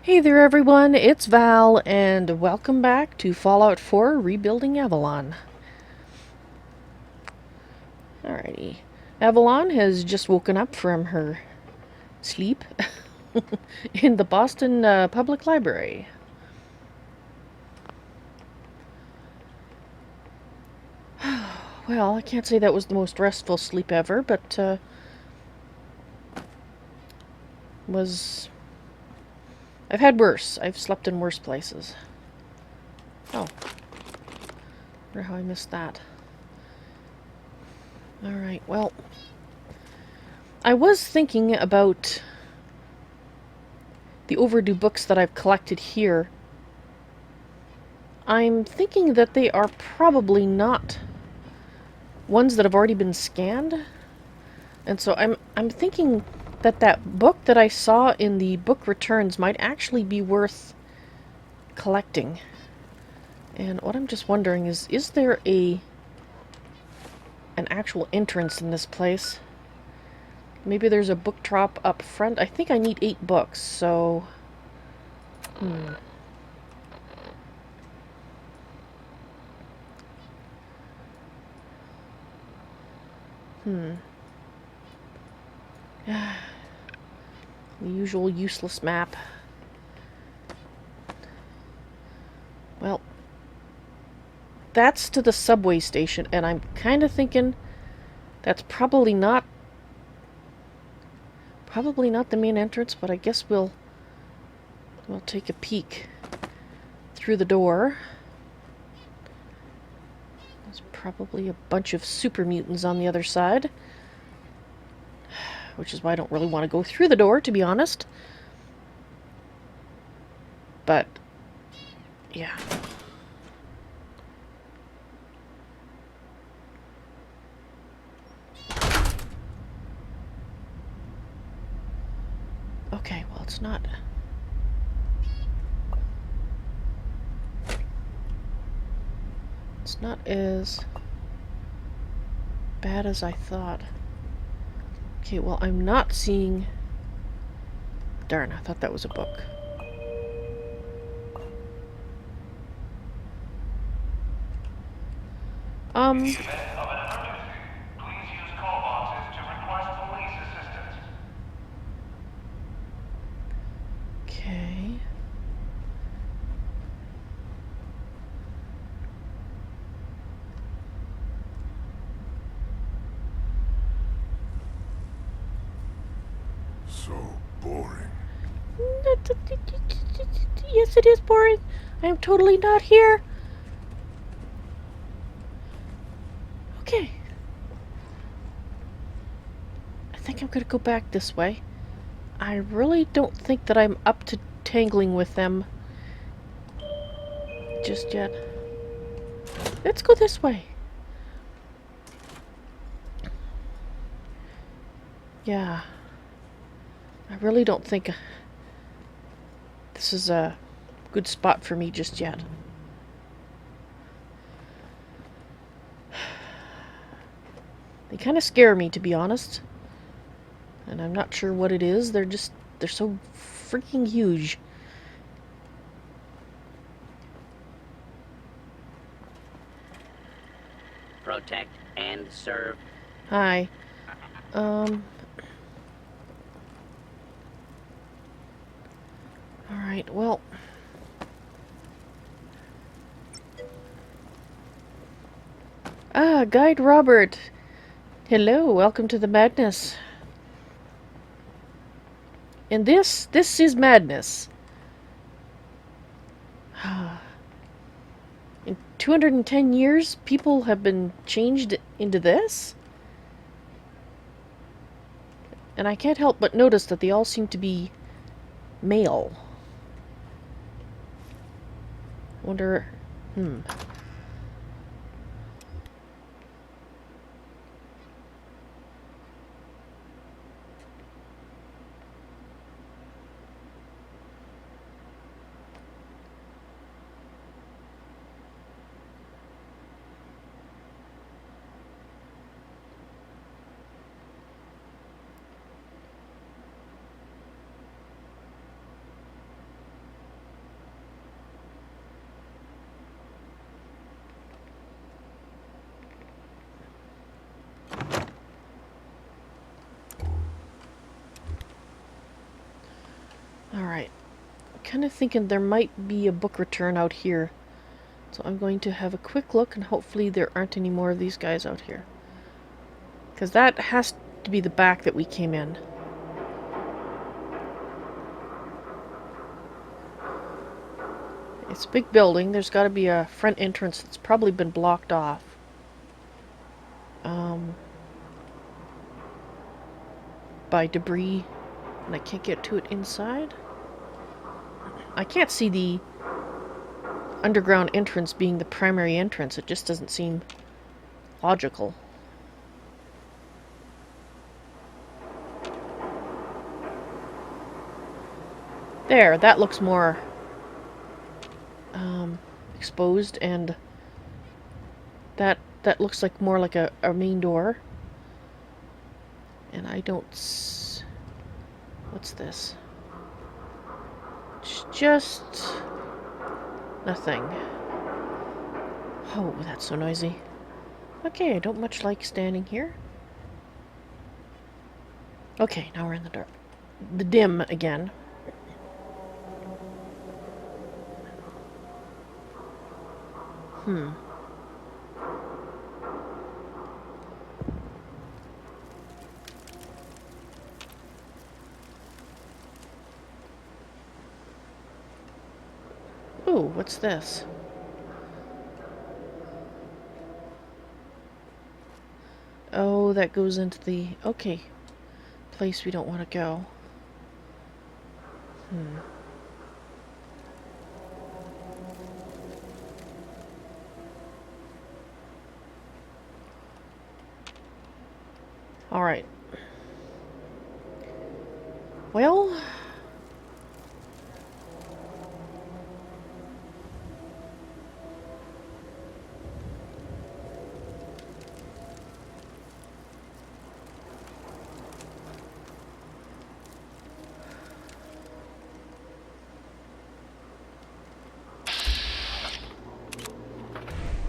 Hey there everyone, it's Val, and welcome back to Fallout 4 Rebuilding Avalon. Alrighty. Avalon has just woken up from her sleep in the Boston Public Library. Well, I can't say that was the most restful sleep ever, but was... I've had worse. I've slept in worse places. Oh. Wonder how I missed that. Alright, well... I was thinking about the overdue books that I've collected here. I'm thinking that they are probably not ones that have already been scanned. And so I'm thinking that that book that I saw in the book returns might actually be worth collecting. And what I'm just wondering is there an actual entrance in this place? Maybe there's a book drop up front. I think I need 8 books, so... The usual useless map. Well, that's to the subway station, and I'm kind of thinking that's probably not the main entrance, but I guess we'll take a peek through the door. There's probably a bunch of super mutants on the other side, which is why I don't really want to go through the door, to be honest. But yeah. Okay, well, it's not... It's not as bad as I thought. Okay, well, I'm not seeing... Darn, I thought that was a book. Please use call boxes to request police assistance. Okay. So boring. Yes, it is boring. I am totally not here. Okay. I think I'm gonna go back this way. I really don't think that I'm up to tangling with them just yet. Let's go this way. Yeah. I really don't think this is a good spot for me just yet. They kind of scare me, to be honest. And I'm not sure what it is. They're so freaking huge. Protect and serve. Hi. Alright, well... Ah, Guide Robert. Hello, welcome to the madness. And this is madness. In 210 years, people have been changed into this? And I can't help but notice that they all seem to be male. Wonder... Alright. I'm kind of thinking there might be a book return out here. So I'm going to have a quick look, and hopefully there aren't any more of these guys out here. Because that has to be the back that we came in. It's a big building. There's got to be a front entrance that's probably been blocked off. By debris, and I can't get to it inside. I can't see the underground entrance being the primary entrance. It just doesn't seem logical. There, that looks more exposed, and that looks like more like a main door. And I don't what's this? It's just nothing. Oh, that's so noisy. Okay, I don't much like standing here. Okay, now we're in the dark. The dim again. Ooh, what's this? Oh, that goes into the... okay. Place we don't want to go. Alright. Well...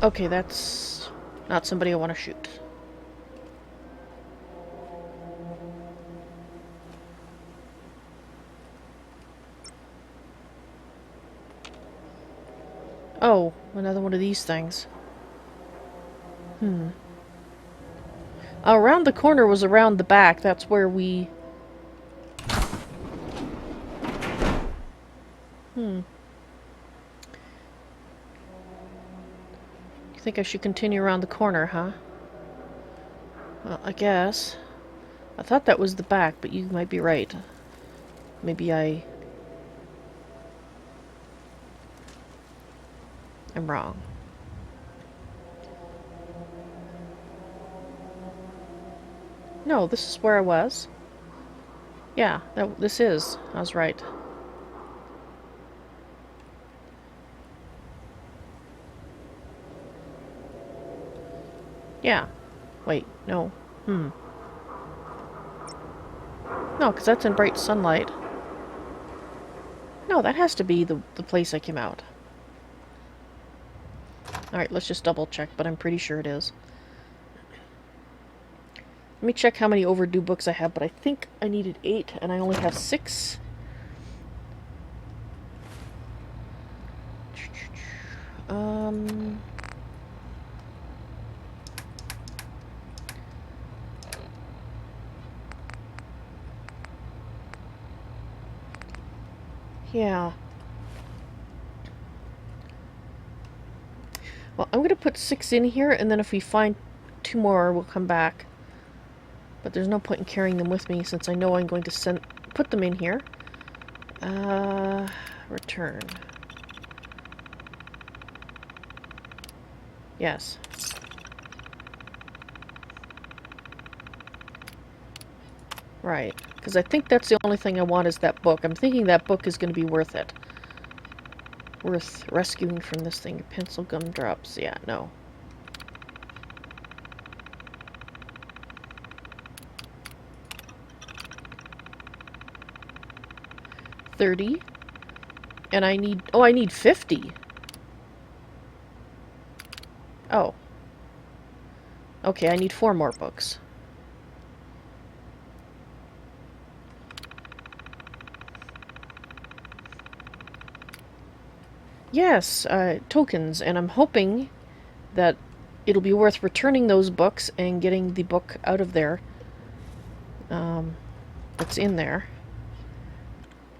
okay, that's not somebody I want to shoot. Oh, another one of these things. Around the corner was around the back. That's where we... You think I should continue around the corner, huh? Well, I guess. I thought that was the back, but you might be right. Maybe I'm wrong. No, this is where I was. Yeah, this is. I was right. Yeah. Wait, no. No, because that's in bright sunlight. No, that has to be the place I came out. Alright, let's just double check, but I'm pretty sure it is. Let me check how many overdue books I have, but I think I needed 8, and I only have 6. Yeah. Well, I'm going to put 6 in here, and then if we find 2 more, we'll come back. But there's no point in carrying them with me, since I know I'm going to put them in here. Return. Yes. Right. Because I think that's the only thing I want is that book. I'm thinking that book is going to be worth it. Worth rescuing from this thing. Pencil gumdrops. Yeah, no. $30. And I need... oh, I need 50. Oh. Okay, I need 4 more books. Yes, tokens, and I'm hoping that it'll be worth returning those books and getting the book out of there. That's in there.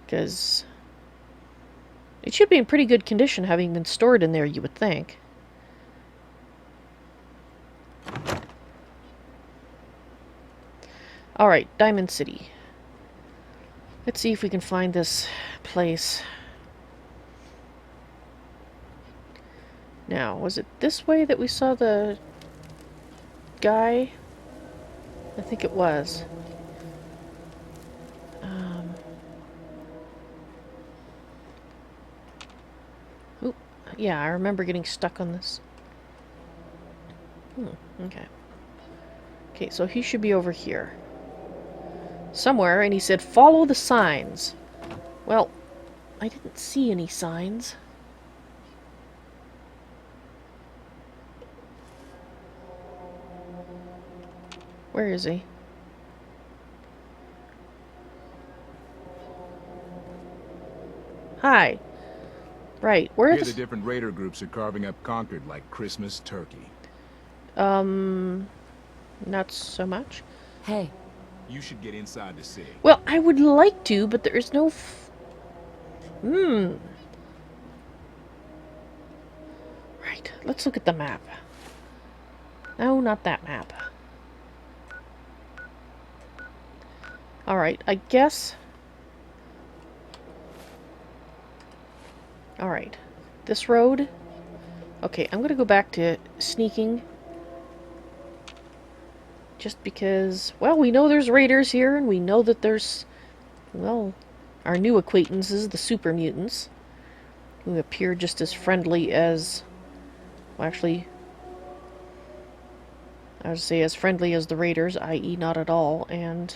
Because it should be in pretty good condition, having been stored in there, you would think. Alright, Diamond City. Let's see if we can find this place. Now, was it this way that we saw the guy? I think it was. Oop, yeah, I remember getting stuck on this. Okay. Okay, so he should be over here. Somewhere, and he said, follow the signs. Well, I didn't see any signs. Where is he? Hi. Right, where are Here the different raider groups are carving up Concord like Christmas turkey. Not so much. Hey, You should get inside the city. Well, I would like to, but there is no Right, let's look at the map. No, not that map. Alright, I guess... Alright, this road... Okay, I'm gonna go back to sneaking. Just because, well, we know there's raiders here, and we know that there's, well, our new acquaintances, the super mutants, who appear just as friendly as, well, actually, I would say as friendly as the raiders, i.e. not at all, and,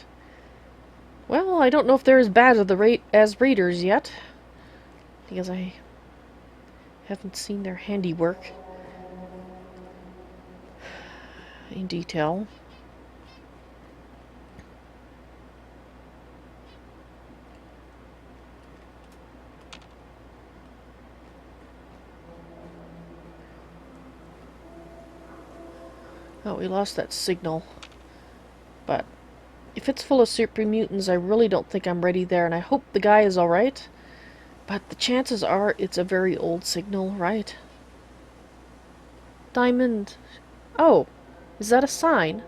well, I don't know if they're as bad as raiders yet, because I haven't seen their handiwork in detail. Oh, we lost that signal. But if it's full of super mutants, I really don't think I'm ready there, and I hope the guy is alright. But the chances are it's a very old signal, right? Diamond. Oh, is that a sign?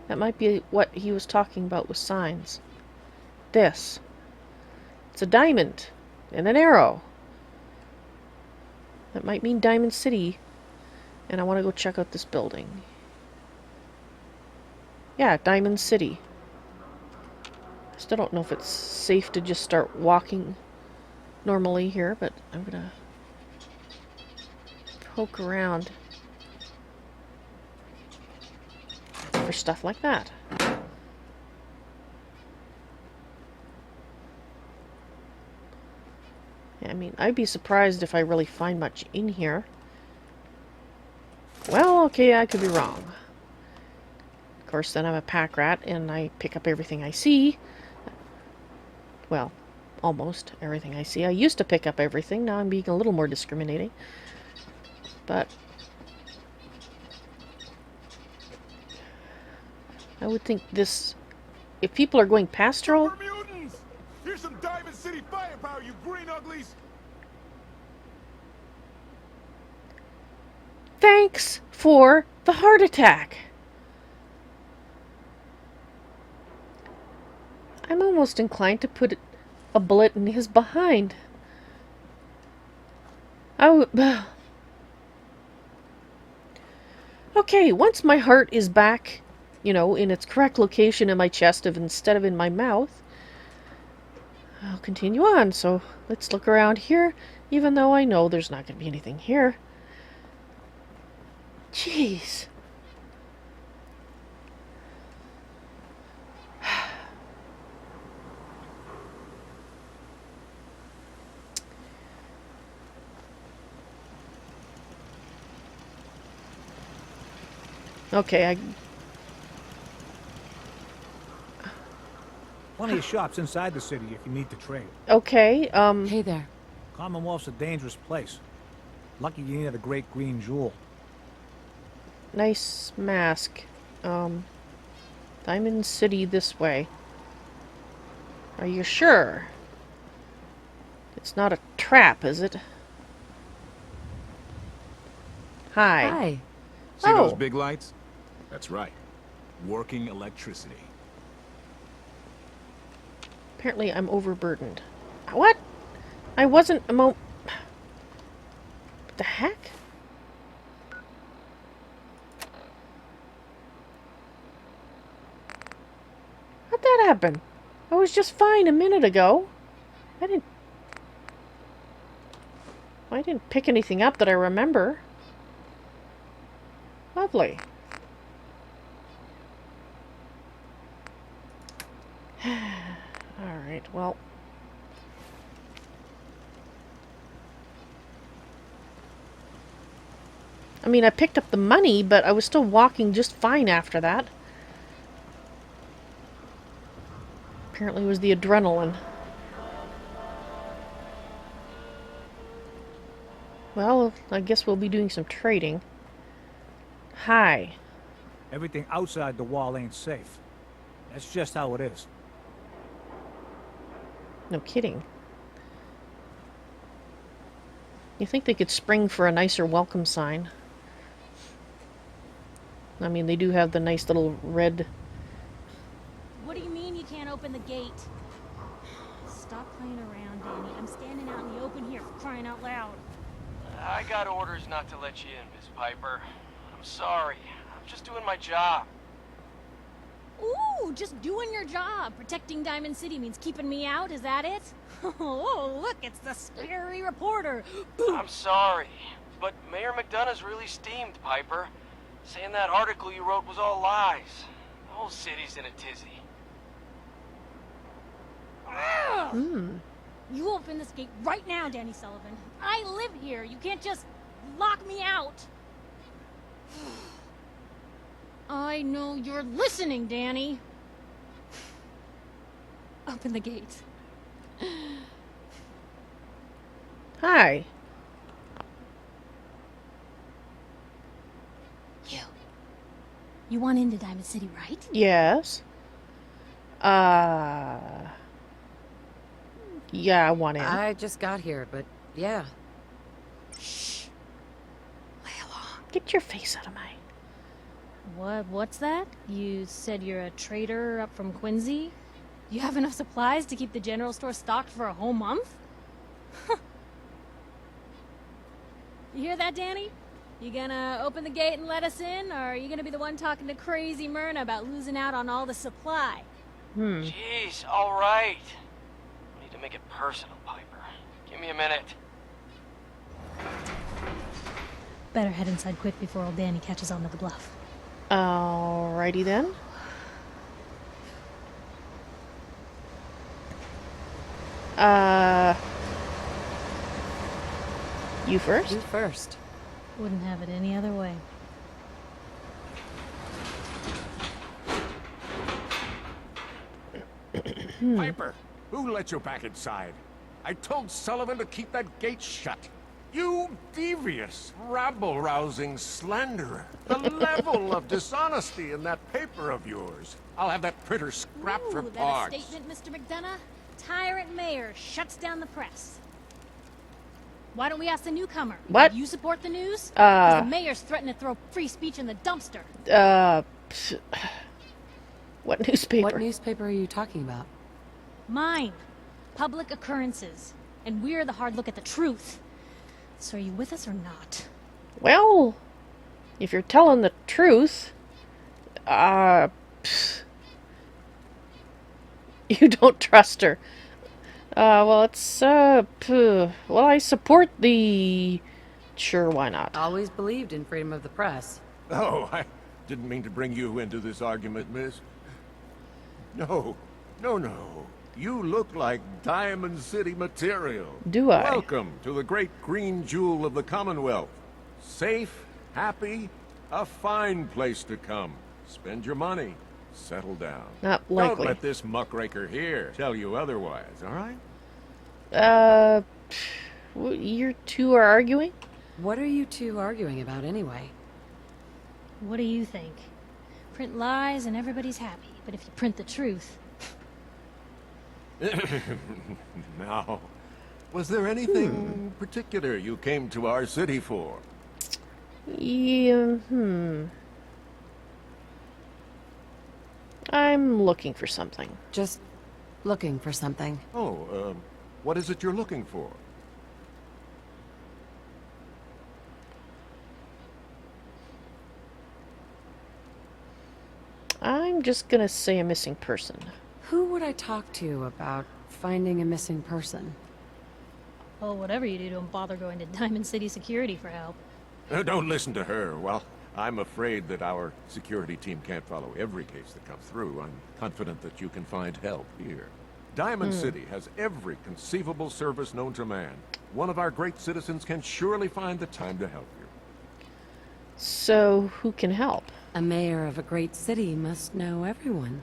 That might be what he was talking about with signs. This. It's a diamond and an arrow. That might mean Diamond City. And I want to go check out this building. Yeah, Diamond City. I still don't know if it's safe to just start walking normally here, but I'm gonna poke around for stuff like that. Yeah, I mean, I'd be surprised if I really find much in here. Well, okay, I could be wrong. Of course, then I'm a pack rat, and I pick up everything I see. Well, almost everything I see. I used to pick up everything, now I'm being a little more discriminating. But I would think this... If people are going pastoral... Super mutants! Here's some Diamond City firepower, you green uglies! Thanks for the heart attack. I'm almost inclined to put a bullet in his behind. Okay, once my heart is back, you know, in its correct location in my chest instead of in my mouth, I'll continue on. So let's look around here, even though I know there's not going to be anything here. Jeez. Okay, Plenty of shops inside the city if you need to trade. okay, hey there. Commonwealth's a dangerous place. Lucky you near the Great Green Jewel. Nice mask. Diamond City this way. Are you sure? It's not a trap, is it? Hi. Hi. See those Oh. big lights? That's right. Working electricity. Apparently I'm overburdened. What? I wasn't What the heck? How'd that happen? I was just fine a minute ago. I didn't pick anything up that I remember. Lovely. Alright, well. I mean, I picked up the money, but I was still walking just fine after that. Apparently it was the adrenaline. Well, I guess we'll be doing some trading. Hi. Everything outside the wall ain't safe. That's just how it is. No kidding. You think they could spring for a nicer welcome sign? I mean, they do have the nice little red... What do you mean you can't open the gate? Stop playing around, Danny. I'm standing out in the open here for crying out loud. I got orders not to let you in, Miss Piper. I'm sorry. I'm just doing my job. Ooh, just doing your job. Protecting Diamond City means keeping me out, is that it? Oh, look, it's the scary reporter. I'm sorry, but Mayor McDonough's really steamed, Piper. Saying that article you wrote was all lies. The whole city's in a tizzy. You open this gate right now, Danny Sullivan. I live here. You can't just lock me out. I know you're listening, Danny. Open the gate. Hi. You want into Diamond City, right? Yes. Yeah, I want in. I just got here, but yeah. Shh. Lay along. Get your face out of my... What's that? You said you're a trader up from Quincy? You have enough supplies to keep the general store stocked for a whole month? You hear that, Danny? You gonna open the gate and let us in, or are you gonna be the one talking to crazy Myrna about losing out on all the supply? Jeez, all right. We need to make it personal, Piper. Give me a minute. Better head inside quick before old Danny catches on to the bluff. Alrighty then. You first? You first. Wouldn't have it any other way. Piper, who let you back inside? I told Sullivan to keep that gate shut. You devious, rabble-rousing slanderer. The level of dishonesty in that paper of yours. I'll have that printer scrapped for Ooh, parts. that a statement, Mr. McDonough? Tyrant mayor shuts down the press. Why don't we ask the newcomer? What? You support the news? 'Cause the mayor's threatened to throw free speech in the dumpster. What newspaper? What newspaper are you talking about? Mine. Public occurrences. And we're the hard look at the truth. So are you with us or not? Well, if you're telling the truth, you don't trust her. Well, it's, well, I support the... Sure, why not? Always believed in freedom of the press. Oh, I didn't mean to bring you into this argument, miss. No, no. You look like Diamond City material. Do I? Welcome to the great green jewel of the Commonwealth. Safe, happy, a fine place to come. Spend your money. Settle down. Not Don't likely. let this muckraker here tell you otherwise, all right? You two are arguing? What are you two arguing about anyway? What do you think? Print lies and everybody's happy, but if you print the truth... Now, was there anything particular you came to our city for? Yeah, I'm looking for something. Just looking for something. Oh, what is it you're looking for? I'm just gonna say a missing person. Who would I talk to about finding a missing person? Oh, whatever you do, don't bother going to Diamond City Security for help. Don't listen to her. Well, I'm afraid that our security team can't follow every case that comes through. I'm confident that you can find help here. Diamond City has every conceivable service known to man. One of our great citizens can surely find the time to help you. So, who can help? A mayor of a great city must know everyone.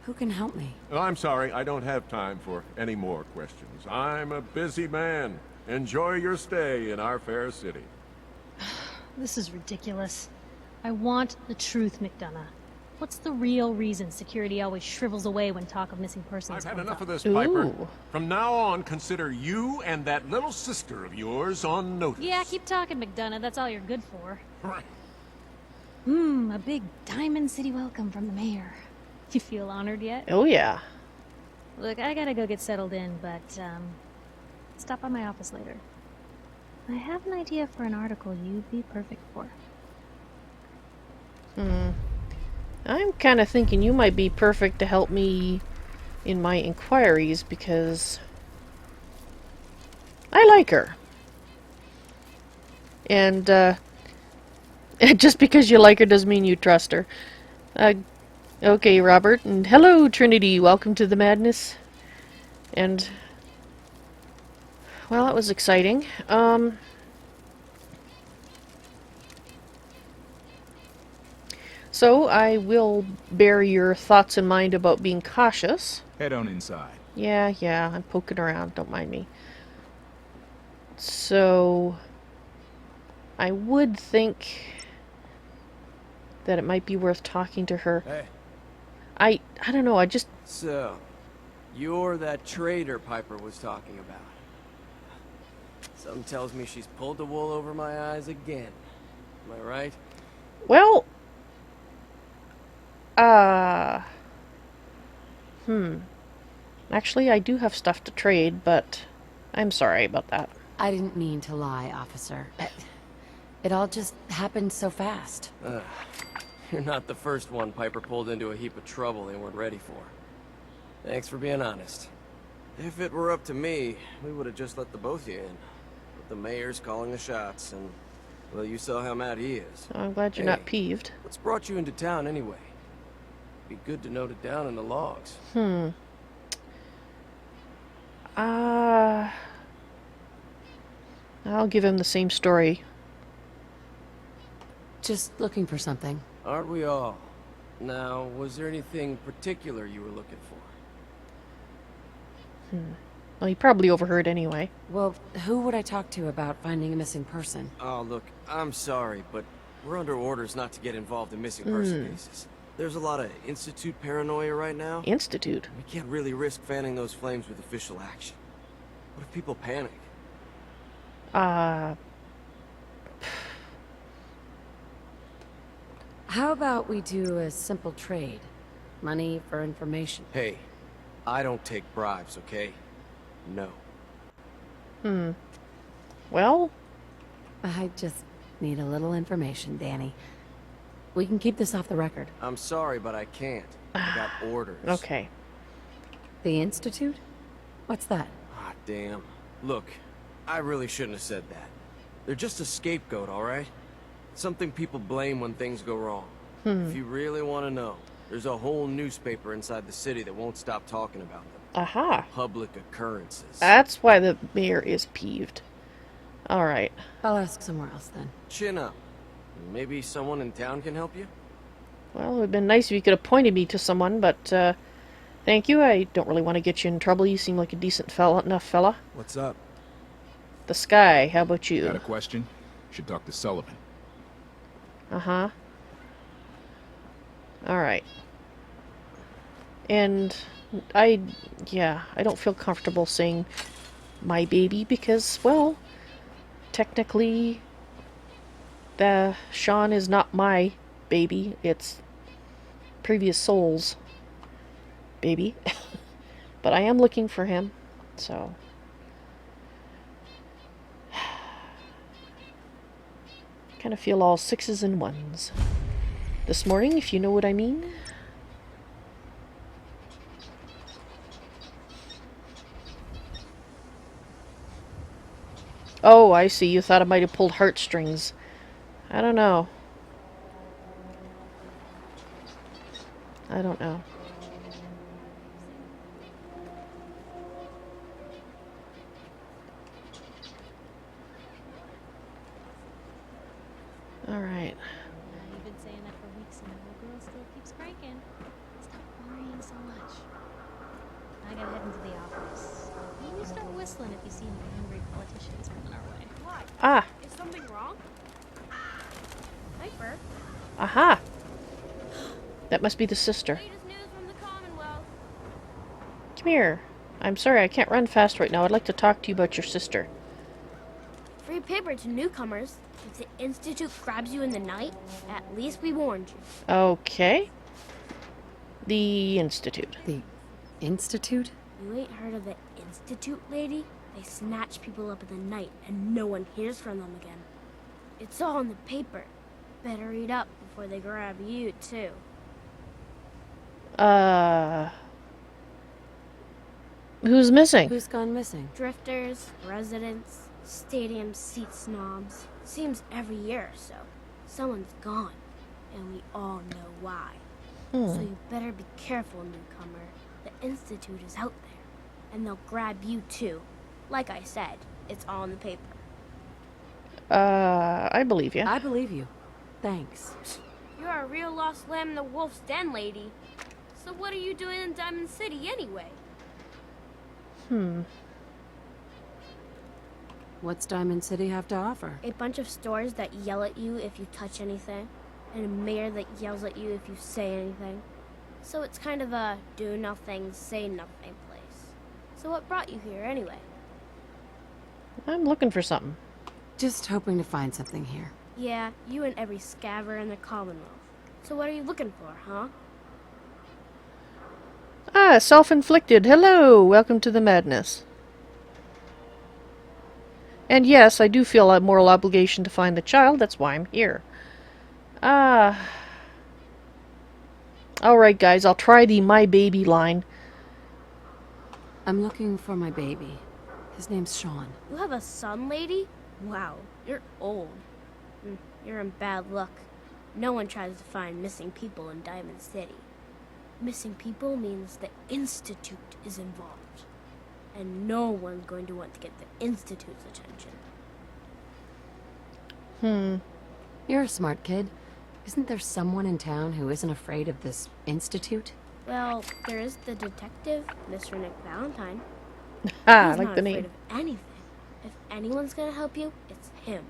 Who can help me? Oh, I'm sorry, I don't have time for any more questions. I'm a busy man. Enjoy your stay in our fair city. This is ridiculous. I want the truth, McDonough. What's the real reason security always shrivels away when talk of missing persons I've had comes enough up? of this, Piper. Ooh. From now on, consider you and that little sister of yours on notice. Yeah, keep talking, McDonough. That's all you're good for. A big Diamond City welcome from the mayor. You feel honored yet? Oh yeah. Look, I gotta go get settled in, but, stop by my office later. I have an idea for an article you'd be perfect for. I'm kind of thinking you might be perfect to help me in my inquiries because I like her. And, just because you like her doesn't mean you trust her. Okay, Robert. And hello, Trinity. Welcome to the madness. And, well, that was exciting. So, I will bear your thoughts in mind about being cautious. Head on inside. Yeah, I'm poking around. Don't mind me. So, I would think that it might be worth talking to her. Hey. I don't know, I just... So, you're that traitor Piper was talking about. Something tells me she's pulled the wool over my eyes again. Am I right? Well... Actually, I do have stuff to trade, but I'm sorry about that. I didn't mean to lie, officer. It all just happened so fast. You're not the first one Piper pulled into a heap of trouble they weren't ready for. Thanks for being honest. If it were up to me, we would have just let the both of you in. But the mayor's calling the shots, and, well, you saw how mad he is. I'm glad you're not peeved. What's brought you into town anyway? Be good to note it down in the logs. I'll give him the same story. Just looking for something. Aren't we all? Now, was there anything particular you were looking for? Well, he probably overheard anyway. Well, who would I talk to about finding a missing person? Oh, look, I'm sorry, but we're under orders not to get involved in missing person cases. There's a lot of Institute paranoia right now. Institute? We can't really risk fanning those flames with official action. What if people panic? How about we do a simple trade? Money for information. Hey, I don't take bribes, okay? No. Well, I just need a little information, Danny. We can keep this off the record. I'm sorry, but I can't. I got orders. okay. The Institute? What's that? Ah, damn. Look, I really shouldn't have said that. They're just a scapegoat, alright? Something people blame when things go wrong. If you really want to know, there's a whole newspaper inside the city that won't stop talking about them. Aha. Public occurrences. That's why the mayor is peeved. Alright. I'll ask somewhere else then. Chin up. Maybe someone in town can help you? Well, it would have been nice if you could have pointed me to someone, but, thank you. I don't really want to get you in trouble. You seem like a decent enough fella. What's up? The sky. How about Got a you? question? Should talk to Sullivan. Uh-huh. Alright. And yeah, I don't feel comfortable saying my baby because, well, technically, Sean is not my baby. It's previous soul's baby. But I am looking for him, so... kind of feel all 6s and 1s this morning, if you know what I mean. Oh, I see. You thought I might have pulled heartstrings. I don't know. I don't know. Alright. You've been saying that for weeks and the little girl still keeps cranking. Stop worrying so much. I gotta head into the office. You start whistling if you see any hungry politicians coming our way. Why? Ah! Is something wrong? Piper? Aha! That must be the sister. Latest news from the Commonwealth. Come here. I'm sorry, I can't run fast right now. I'd like to talk to you about your sister. Free paper to newcomers. If the Institute grabs you in the night, at least we warned you. Okay. The Institute. The Institute? You ain't heard of the Institute, lady? They snatch people up in the night and no one hears from them again. It's all in the paper. Better read up before they grab you, too. Who's missing? Who's gone missing? Drifters, residents, stadium seat snobs. Seems every year or so, someone's gone. And we all know why. So you better be careful, newcomer. The Institute is out there. And they'll grab you, too. Like I said, it's all in the paper. I believe you. I believe you. Thanks. You're a real lost lamb in the wolf's den, lady. So what are you doing in Diamond City, anyway? What's Diamond City have to offer? A bunch of stores that yell at you if you touch anything. And a mayor that yells at you if you say anything. So it's kind of a do nothing, say nothing place. So what brought you here, anyway? I'm looking for something. Just hoping to find something here. Yeah, you and every scaver in the Commonwealth. So what are you looking for, huh? Ah, self-inflicted. Hello! Welcome to the madness. And yes, I do feel a moral obligation to find the child. That's why I'm here. Alright, guys. I'll try the my baby line. I'm looking for my baby. His name's Sean. You have a son, lady? Wow, you're old. You're in bad luck. No one tries to find missing people in Diamond City. Missing people means the Institute is involved. And no one's going to want to get the Institute's attention. You're a smart kid. Isn't there someone in town who isn't afraid of this Institute? Well, there is the detective, Mr. Nick Valentine. Ah, I He's like not the afraid name. of anything. If anyone's gonna help you, it's him.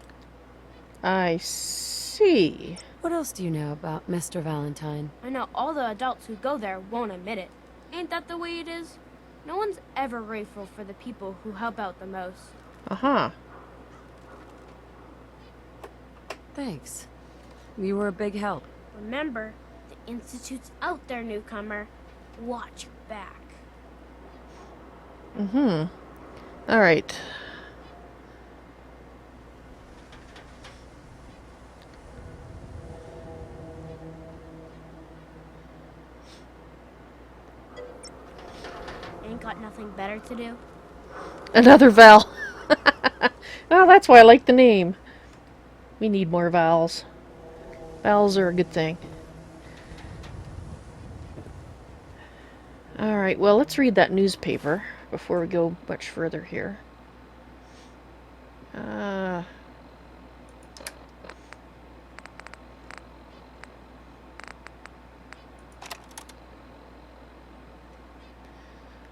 I see. What else do you know about Mr. Valentine? I know all the adults who go there won't admit it. Ain't that the way it is? No one's ever grateful for the people who help out the most. Uh-huh. Thanks. You were a big help. Remember, the Institute's out there, newcomer. Watch your back. Alright. Ain't got nothing better to do? Another Val. Well, that's why I like the name. We need more Vals. Vals are a good thing. Alright, well, let's read that newspaper before we go much further here.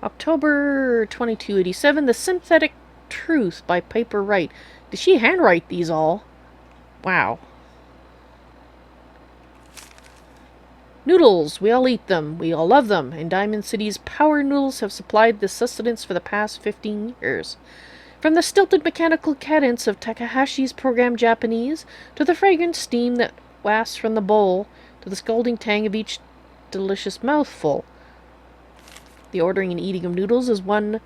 October 2287, the synthetic Truth by Piper Wright. Did she handwrite these all? Wow. Noodles. We all eat them. We all love them. And Diamond City's power noodles have supplied the sustenance for the past 15 years. From the stilted mechanical cadence of Takahashi's programmed Japanese, to the fragrant steam that wafts from the bowl, to the scalding tang of each delicious mouthful. The ordering and eating of noodles is one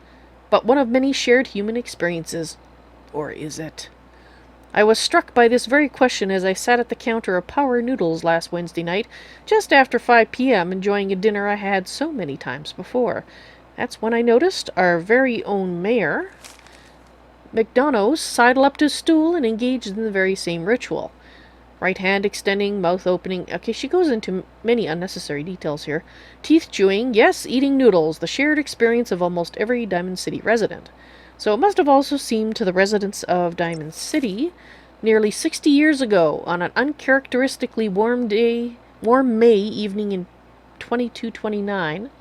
of many shared human experiences. Or is it? I was struck by this very question as I sat at the counter of Power Noodles last Wednesday night, just after 5 p.m., enjoying a dinner I had so many times before. That's when I noticed our very own mayor, McDonough, sidle up to his stool and engaged in the very same ritual. Right hand extending, mouth opening. Okay, she goes into many unnecessary details here. Teeth chewing, yes, eating noodles, the shared experience of almost every Diamond City resident. So it must have also seemed to the residents of Diamond City nearly 60 years ago, on an uncharacteristically warm May evening in 2229,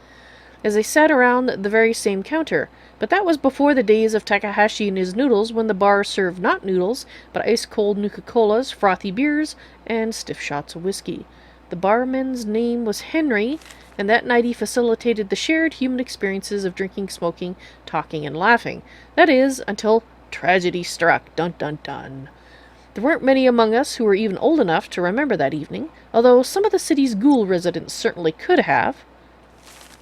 as they sat around the very same counter. But that was before the days of Takahashi and his noodles, when the bar served not noodles, but ice-cold Nuka-Colas, frothy beers, and stiff shots of whiskey. The barman's name was Henry, and that night he facilitated the shared human experiences of drinking, smoking, talking, and laughing. That is, until tragedy struck. Dun dun dun. There weren't many among us who were even old enough to remember that evening, although some of the city's ghoul residents certainly could have,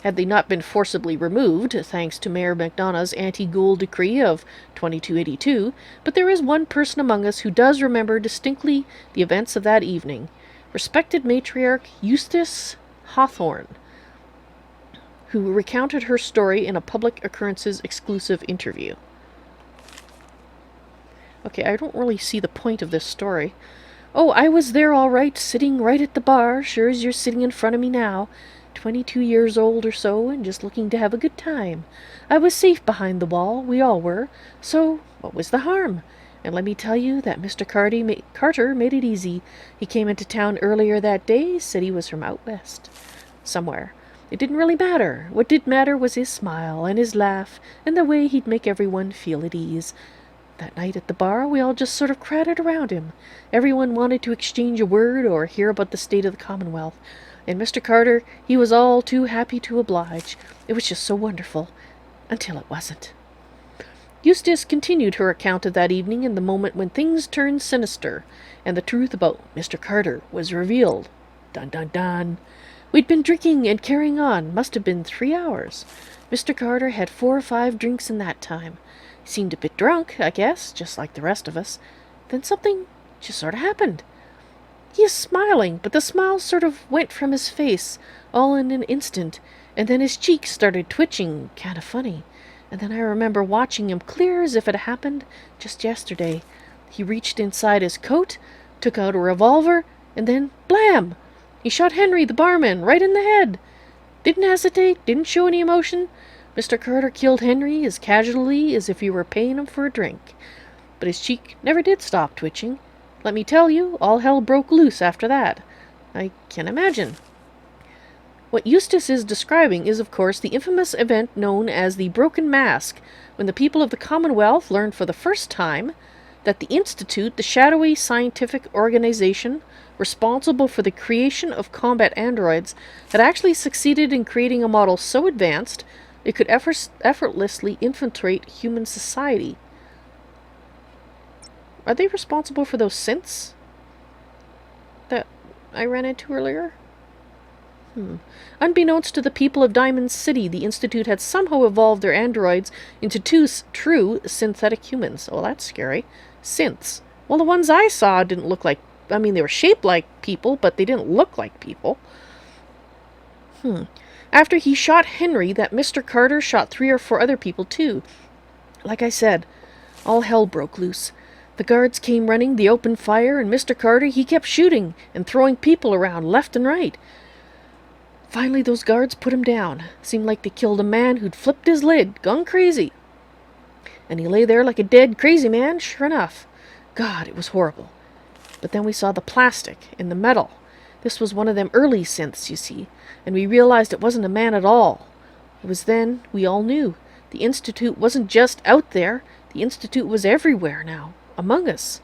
had they not been forcibly removed, thanks to Mayor McDonough's anti-ghoul decree of 2282, but there is one person among us who does remember distinctly the events of that evening. Respected matriarch Eustace Hawthorne, who recounted her story in a Public Occurrences exclusive interview. Okay, I don't really see the point of this story. Oh, I was there all right, sitting right at the bar, sure as you're sitting in front of me now. 22 years old or so, and just looking to have a good time. I was safe behind the wall, we all were, so what was the harm? And let me tell you that Mr. Carter made it easy. He came into town earlier that day, said he was from out west. Somewhere. It didn't really matter. What did matter was his smile, and his laugh, and the way he'd make everyone feel at ease. That night at the bar, we all just sort of crowded around him. Everyone wanted to exchange a word or hear about the state of the Commonwealth. And Mr. Carter, he was all too happy to oblige. It was just so wonderful. Until it wasn't. Eustace continued her account of that evening in the moment when things turned sinister, and the truth about Mr. Carter was revealed. Dun dun dun. We'd been drinking and carrying on. Must have been 3 hours. Mr. Carter had 4 or 5 drinks in that time. He seemed a bit drunk, I guess, just like the rest of us. Then something just sort of happened. He is smiling, but the smile sort of went from his face, all in an instant, and then his cheeks started twitching, kind of funny. And then I remember watching him clear as if it happened just yesterday. He reached inside his coat, took out a revolver, and then, blam! He shot Henry, the barman, right in the head. Didn't hesitate, didn't show any emotion. Mr. Carter killed Henry as casually as if he were paying him for a drink. But his cheek never did stop twitching. Let me tell you, all hell broke loose after that. I can imagine. What Eustace is describing is, of course, the infamous event known as the Broken Mask, when the people of the Commonwealth learned for the first time that the Institute, the shadowy scientific organization responsible for the creation of combat androids, had actually succeeded in creating a model so advanced it could effortlessly infiltrate human society. Are they responsible for those synths that I ran into earlier? Unbeknownst to the people of Diamond City, the Institute had somehow evolved their androids into 2 true synthetic humans. Oh, that's scary. Synths. Well, the ones I saw didn't look like... I mean, they were shaped like people, but they didn't look like people. After he shot Henry, that Mr. Carter shot 3 or 4 other people, too. Like I said, all hell broke loose. The guards came running, they opened fire, and Mr. Carter, he kept shooting and throwing people around left and right. Finally, those guards put him down. Seemed like they killed a man who'd flipped his lid, gone crazy. And he lay there like a dead, crazy man, sure enough. God, it was horrible. But then we saw the plastic and the metal. This was one of them early synths, you see, and we realized it wasn't a man at all. It was then we all knew. The Institute wasn't just out there. The Institute was everywhere now, among us.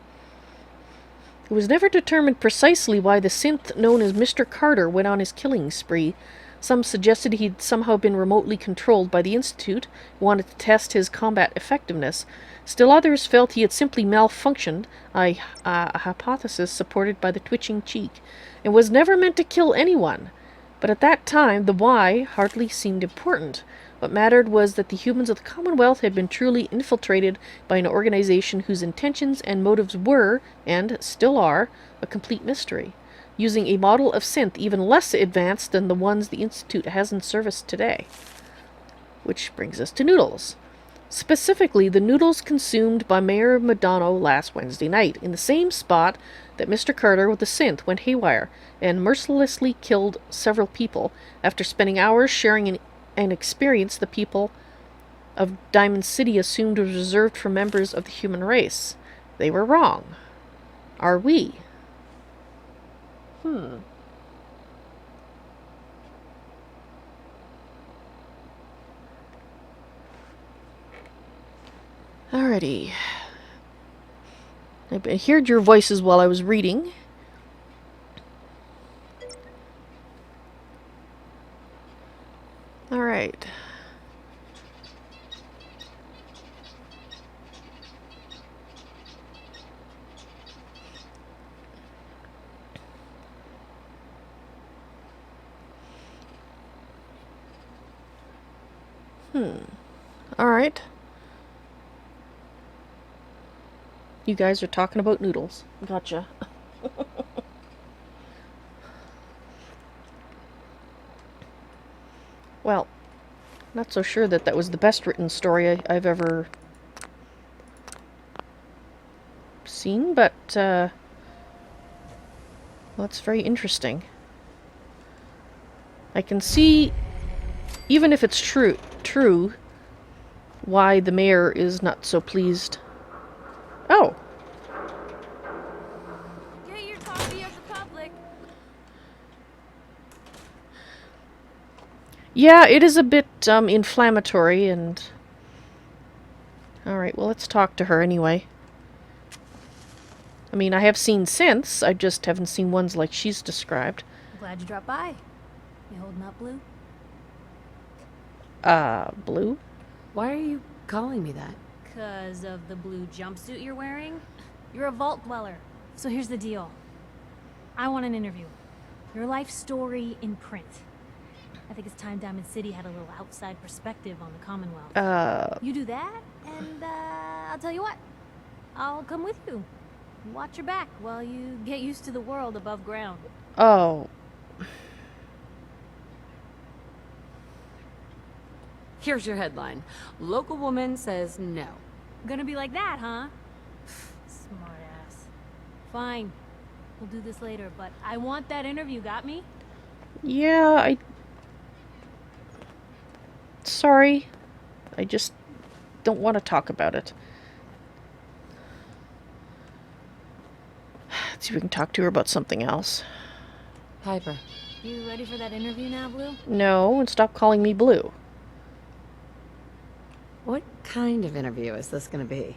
It was never determined precisely why the synth known as Mr. Carter went on his killing spree. Some suggested he'd somehow been remotely controlled by the Institute, wanted to test his combat effectiveness. Still others felt he had simply malfunctioned, a hypothesis supported by the twitching cheek, and was never meant to kill anyone. But at that time, the why hardly seemed important. What mattered was that the humans of the Commonwealth had been truly infiltrated by an organization whose intentions and motives were, and still are, a complete mystery, using a model of synth even less advanced than the ones the Institute has in service today. Which brings us to noodles. Specifically, the noodles consumed by Mayor Madonna last Wednesday night, in the same spot that Mr. Carter with the synth went haywire, and mercilessly killed several people, after spending hours sharing an experience the people of Diamond City assumed was reserved for members of the human race. They were wrong. Are we? Alrighty. I heard your voices while I was reading. Alright. Alright. You guys are talking about noodles. Gotcha. Well, not so sure that that was the best written story I've ever seen, but well, it's very interesting. I can see, even if it's true, why the mayor is not so pleased. Oh. Get your copy of the public. Yeah, it is a bit inflammatory and... Alright, well, let's talk to her anyway. I mean, I have seen synths, I just haven't seen ones like she's described. Glad you dropped by. You holding up, Blue? Blue? Why are you calling me that? 'Cause of the blue jumpsuit you're wearing? You're a vault dweller. So here's the deal. I want an interview. Your life story in print. I think it's time Diamond City had a little outside perspective on the Commonwealth. You do that, and I'll tell you what. I'll come with you. Watch your back while you get used to the world above ground. Oh. Here's your headline. Local woman says no. Gonna be like that, huh? Smart ass. Fine. We'll do this later, but I want that interview, got me? Yeah, Sorry. I just don't want to talk about it. Let's see if we can talk to her about something else. Piper. You ready for that interview now, Blue? No, and stop calling me Blue. What kind of interview is this gonna be?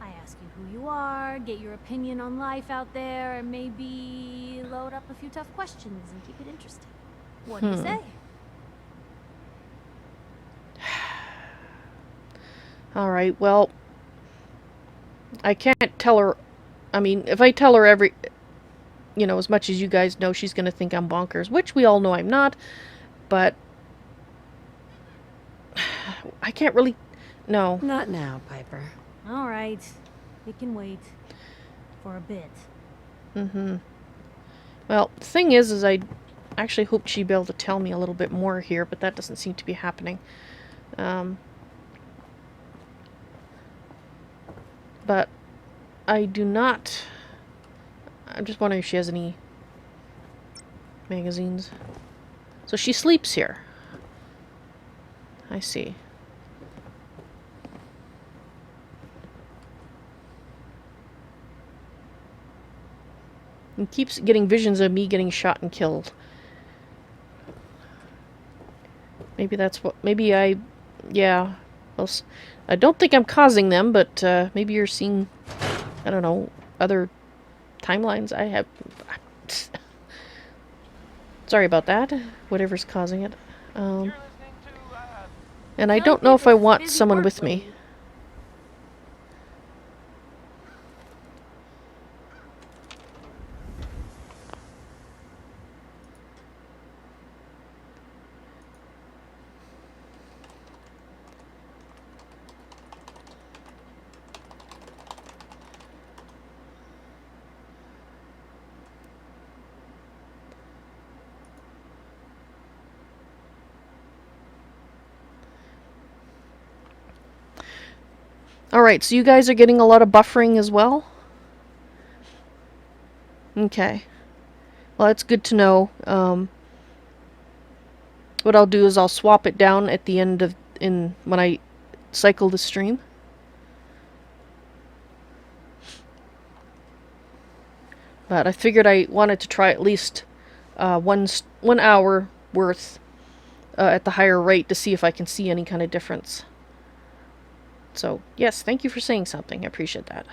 I ask you who you are, get your opinion on life out there, and maybe load up a few tough questions and keep it interesting. What do you say? Alright, well, I can't tell her. I mean, if I tell her as much as you guys know, she's gonna think I'm bonkers, which we all know I'm not, but I can't really. No. Not now, Piper. All right. It can wait. For a bit. Well, the thing is I actually hoped she'd be able to tell me a little bit more here, but that doesn't seem to be happening. But I do not... I'm just wondering if she has any magazines. So she sleeps here. I see. And keeps getting visions of me getting shot and killed. Maybe that's what... Maybe I... Yeah. Well, I don't think I'm causing them, but maybe you're seeing, I don't know, other timelines. I have... Sorry about that. Whatever's causing it. And I don't know if I want someone with me. Alright, so you guys are getting a lot of buffering as well? Okay. Well, that's good to know. What I'll do is I'll swap it down at the end of... when I cycle the stream. But I figured I wanted to try at least 1 hour worth at the higher rate to see if I can see any kind of difference. So, yes, thank you for saying something. I appreciate that.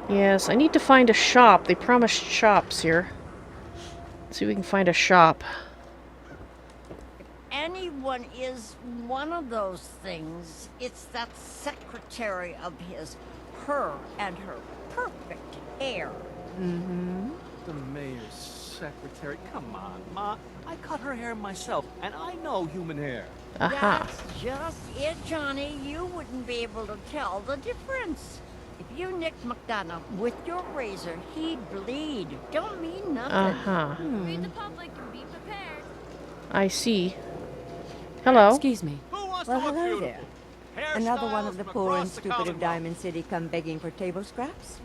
Yes, I need to find a shop. They promised shops here. Let's see if we can find a shop. If anyone is one of those things, it's that secretary of his. Her and her perfect hair. Mm-hmm. The mayor's secretary. Come on, Ma. I cut her hair myself, and I know human hair. Aha. That's just it, Johnny. You wouldn't be able to tell the difference. If you nicked McDonough with your razor, he'd bleed. Don't mean nothing. Aha. Read the public and be prepared. I see. Hello. Excuse me. Well, hello there. Another one of the poor and stupid of Diamond City come begging for table scraps?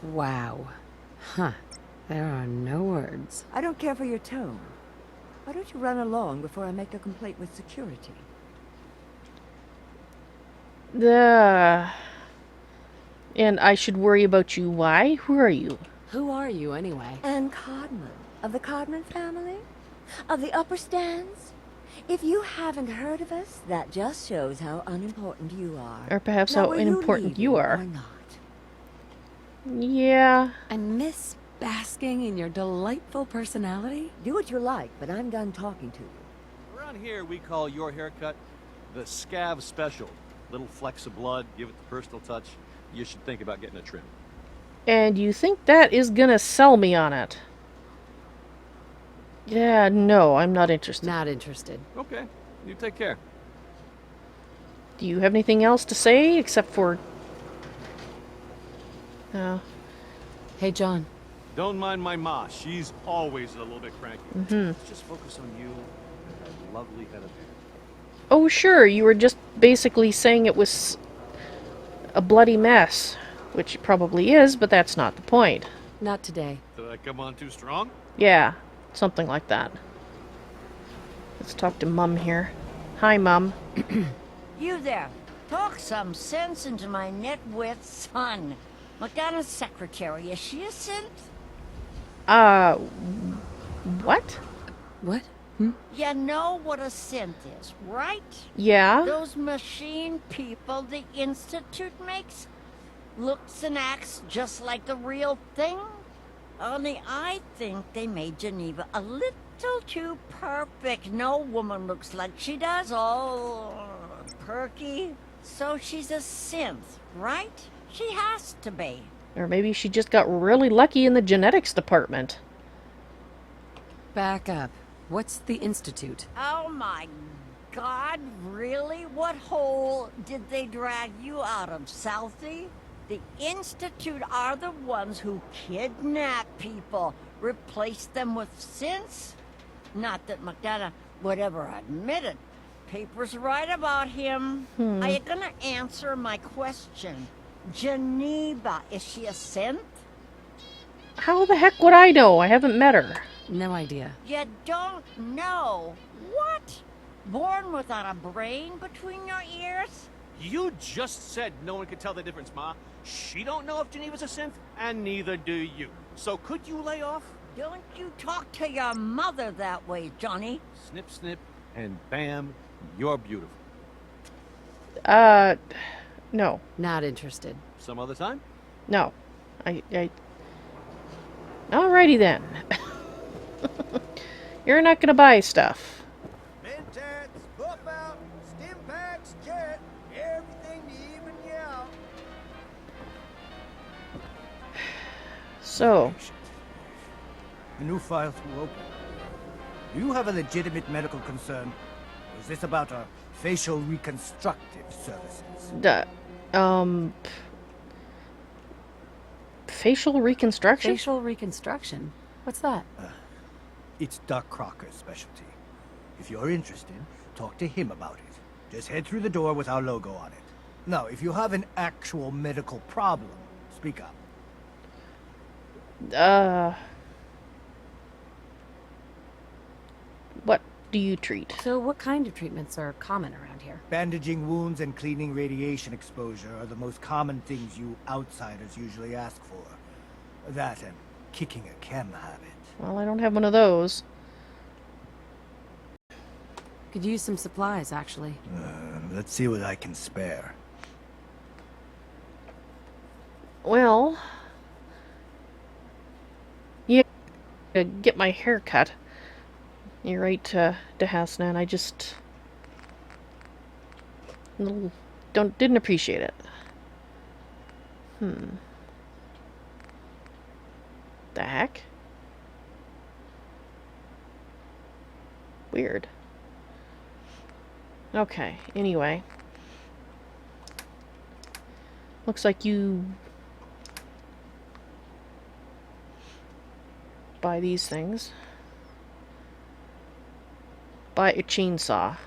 Wow. Huh. There are no words. I don't care for your tone. Why don't you run along before I make a complaint with security? And I should worry about you. Why? Who are you? Who are you, anyway? Anne Codman, of the Codman family? Of the upper stands? If you haven't heard of us, that just shows how unimportant you are. Or perhaps now, how unimportant you are. Or not? Yeah. I miss basking in your delightful personality. Do what you like, but I'm done talking to you. Around here, we call your haircut the Scav Special. Little flecks of blood, give it the personal touch. You should think about getting a trim. And you think that is gonna sell me on it? Yeah, no, I'm not interested. Not interested. Okay, you take care. Do you have anything else to say except for... Hey, John. Don't mind my ma. She's always a little bit cranky. Mm-hmm. Just focus on you and that lovely head of hair. Oh, sure, you were just basically saying it was a bloody mess. Which it probably is, but that's not the point. Not today. Did I come on too strong? Yeah, something like that. Let's talk to Mum here. Hi, Mum. You there. Talk some sense into my nitwit son. McDonough's secretary, is she a synth? What? What? You know what a synth is, right? Yeah? Those machine people the Institute makes? Looks and acts just like the real thing? Only I think they made Geneva a little too perfect. No woman looks like she does, all perky. So she's a synth, right? She has to be. Or maybe she just got really lucky in the genetics department. Back up. What's the Institute? Oh my God, really? What hole did they drag you out of, Southie? The Institute are the ones who kidnap people, replace them with synths. Not that McDonough would ever admit it. Papers write about him. Are you gonna answer my question? Geneva, is she a synth? How the heck would I know? I haven't met her. No idea. You don't know? What? Born without a brain between your ears? You just said no one could tell the difference, Ma. She don't know if Geneva's a synth, and neither do you. So could you lay off? Don't you talk to your mother that way, Johnny. Snip, snip, and bam, you're beautiful. No. Not interested. Some other time? No. Alrighty then. You're not gonna buy stuff. Mentats, buff out, stim packs, jet, everything to even you out. So. A new file to open. Do you have a legitimate medical concern? Or is this about our facial reconstructive services? Facial reconstruction? Facial reconstruction? What's that? It's Doc Crocker's specialty. If you're interested, talk to him about it. Just head through the door with our logo on it. Now, if you have an actual medical problem, speak up. What do you treat? So what kind of treatments are common around here? Bandaging wounds and cleaning radiation exposure are the most common things you outsiders usually ask for. That and kicking a chem habit. Well, I don't have one of those. Could use some supplies, actually. Let's see what I can spare. Well, yeah, get my hair cut. You're right, Hasnan. I just didn't appreciate it. The heck? Weird. Okay, anyway. Looks like you buy these things. Buy a chainsaw.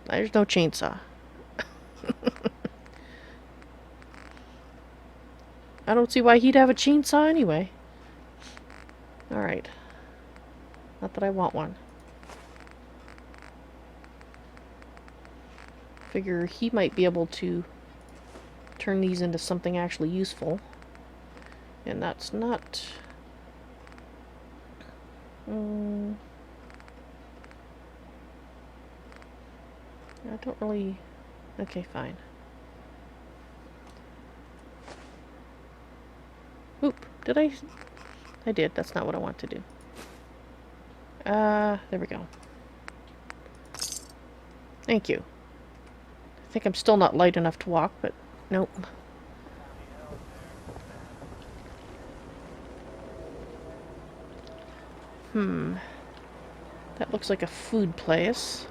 There's no chainsaw. I don't see why he'd have a chainsaw anyway. Alright. Not that I want one. Figure he might be able to turn these into something actually useful. And that's not... I don't really... Okay, fine. Oop, did I... I did, that's not what I want to do. There we go. Thank you. I think I'm still not light enough to walk, but nope. That looks like a food place.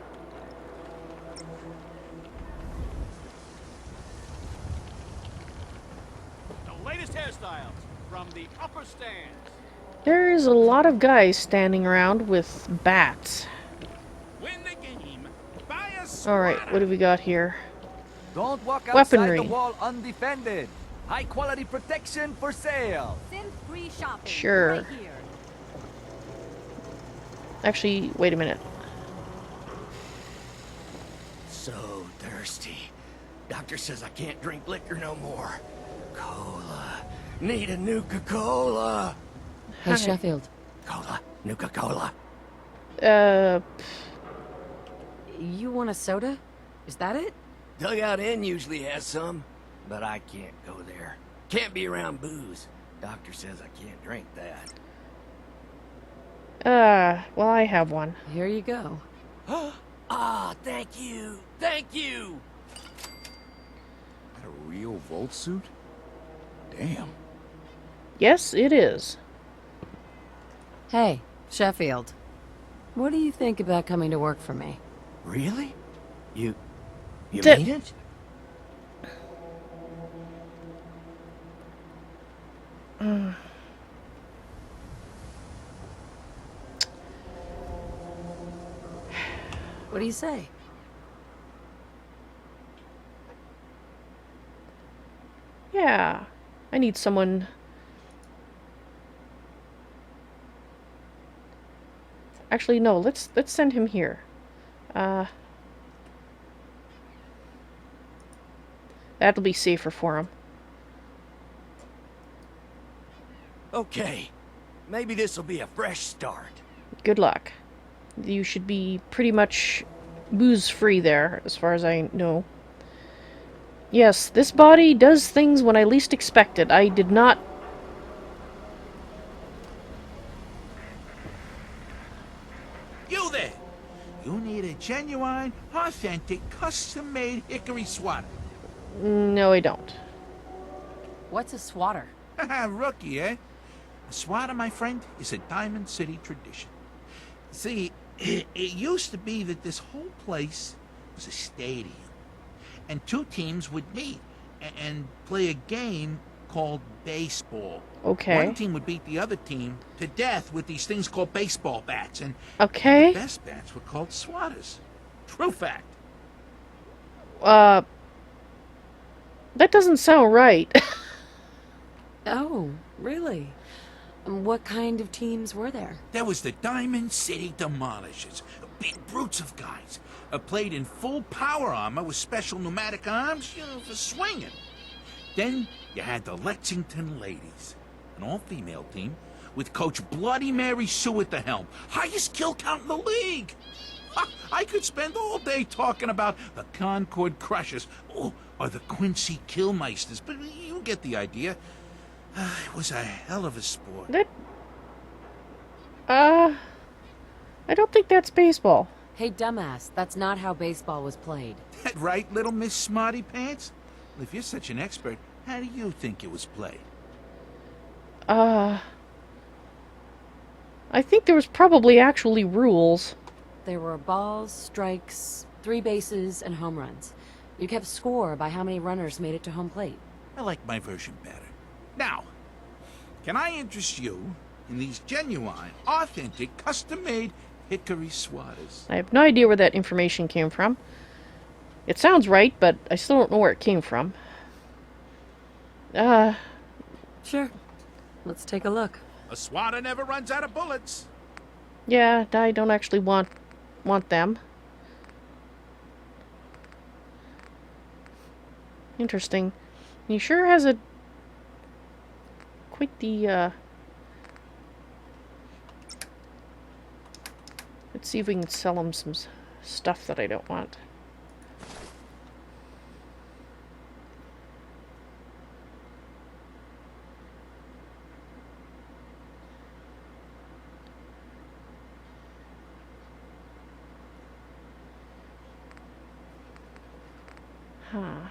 The latest hairstyles from the upper stands. There's a lot of guys standing around with bats. Win the game. Buy a Alright, what do we got here? Don't walk Weaponry. outside the wall undefended. High quality protection for sale. Send free shopping. Sure. Right here. Actually, wait a minute. So thirsty. Doctor says I can't drink liquor no more. Cola. Need a Nuka-Cola. Hey, Sheffield. Cola. Nuka-Cola. You want a soda? Is that it? Dugout Inn usually has some, but I can't go there. Can't be around booze. Doctor says I can't drink that. Well, I have one. Here you go. Ah, thank you. Thank you. That a real Volt suit? Damn. Yes, it is. Hey, Sheffield. What do you think about coming to work for me? Really? You mean it? What do you say? Yeah. I need someone... Actually, no, let's send him here. That'll be safer for him. Okay. Maybe this'll be a fresh start. Good luck. You should be pretty much booze-free there, as far as I know. Yes, this body does things when I least expect it. I did not... You there! You need a genuine, authentic, custom-made hickory swatter. No, I don't. What's a swatter? Rookie, eh? A swatter, my friend, is a Diamond City tradition. See, it used to be that this whole place was a stadium. And two teams would meet and play a game called baseball. Okay. One team would beat the other team to death with these things called baseball bats. And okay. The best bats were called swatters. True fact. That doesn't sound right. Oh, really? What kind of teams were there? There was the Diamond City Demolishers. Big brutes of guys. Played in full power armor with special pneumatic arms, you know, for swinging. Then you had the Lexington Ladies, an all-female team with Coach Bloody Mary Sue at the helm. Highest kill count in the league. I could spend all day talking about the Concord Crushers or the Quincy Killmeisters, but you get the idea. It was a hell of a sport. I don't think that's baseball. Hey, dumbass, that's not how baseball was played. That right, little Miss Smarty Pants? Well, if you're such an expert, how do you think it was played? I think there was probably actually rules. There were balls, strikes, 3 bases, and home runs. You kept score by how many runners made it to home plate. I like my version better. Now, can I interest you in these genuine, authentic, custom-made hickory swatters? I have no idea where that information came from. It sounds right, but I still don't know where it came from. Sure. Let's take a look. A swatter never runs out of bullets. Yeah, I don't actually want them. Interesting. He sure has quite the, let's see if we can sell him some stuff that I don't want. Huh.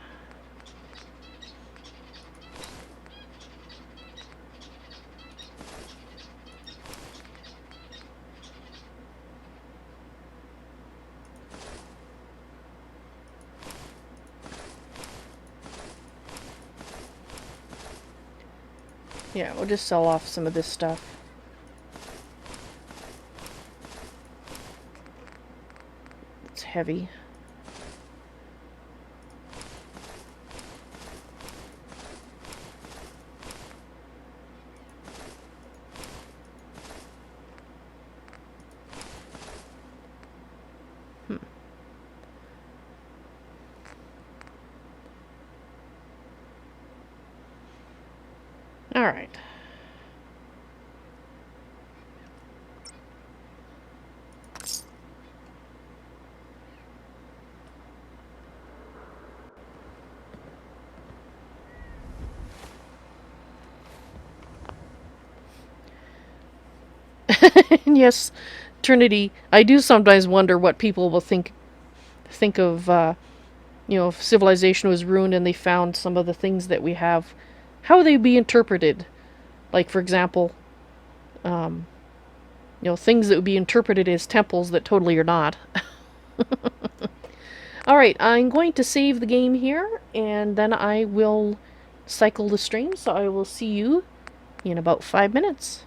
Yeah, we'll just sell off some of this stuff. It's heavy. All right. Yes, Trinity, I do sometimes wonder what people will think of, you know, if civilization was ruined and they found some of the things that we have, how would they be interpreted? Like, for example, you know, things that would be interpreted as temples that totally are not. Alright, I'm going to save the game here, and then I will cycle the stream, so I will see you in about 5 minutes.